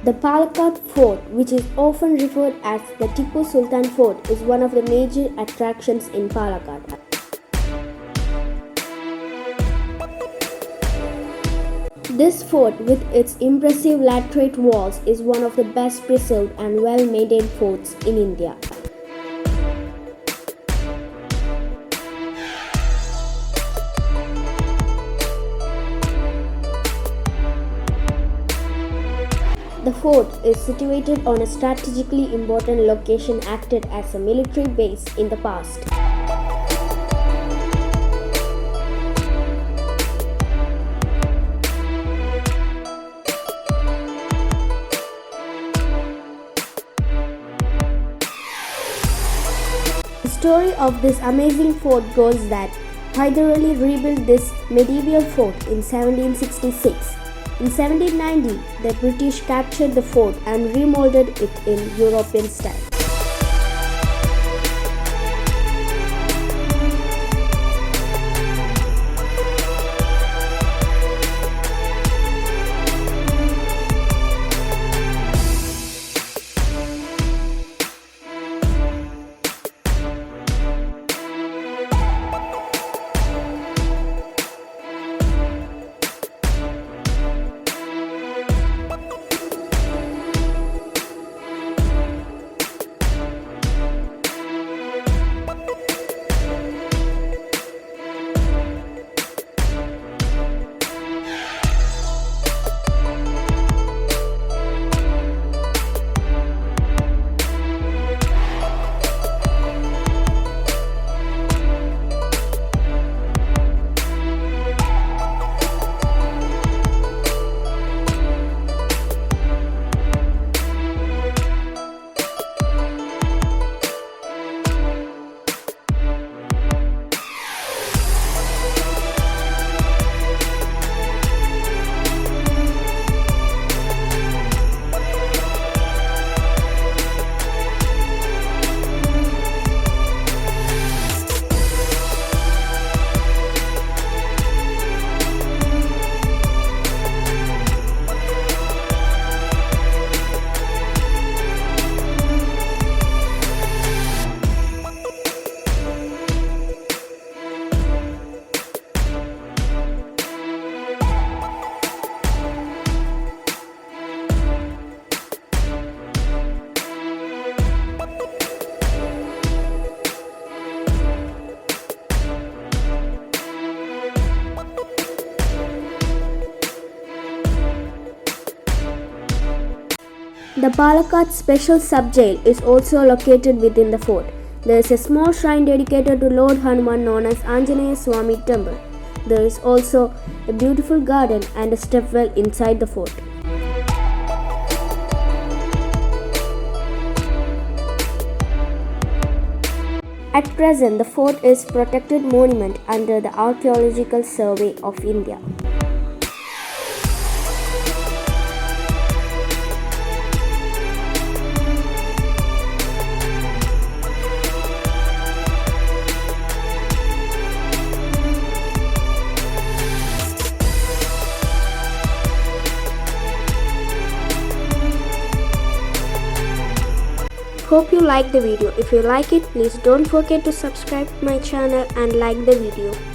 The Palakkad Fort, which is often referred as the Tipu Sultan Fort, is one of the major attractions in Palakkad. This fort, with its impressive laterite walls, is one of the best preserved and well-maintained forts in India. The fort is situated on a strategically important location, acted as a military base in the past. The story of this amazing fort goes that Hyder Ali rebuilt this medieval fort in 1766. In 1790, the British captured the fort and remodeled it in European style. The Palakkad Special Sub-Jail is also located within the fort. There is a small shrine dedicated to Lord Hanuman known as Anjaneya Swami Temple. There is also a beautiful garden and a stepwell inside the fort. At present, the fort is protected monument under the Archaeological Survey of India. Hope you like the video. If you like it, please don't forget to subscribe my channel and like the video.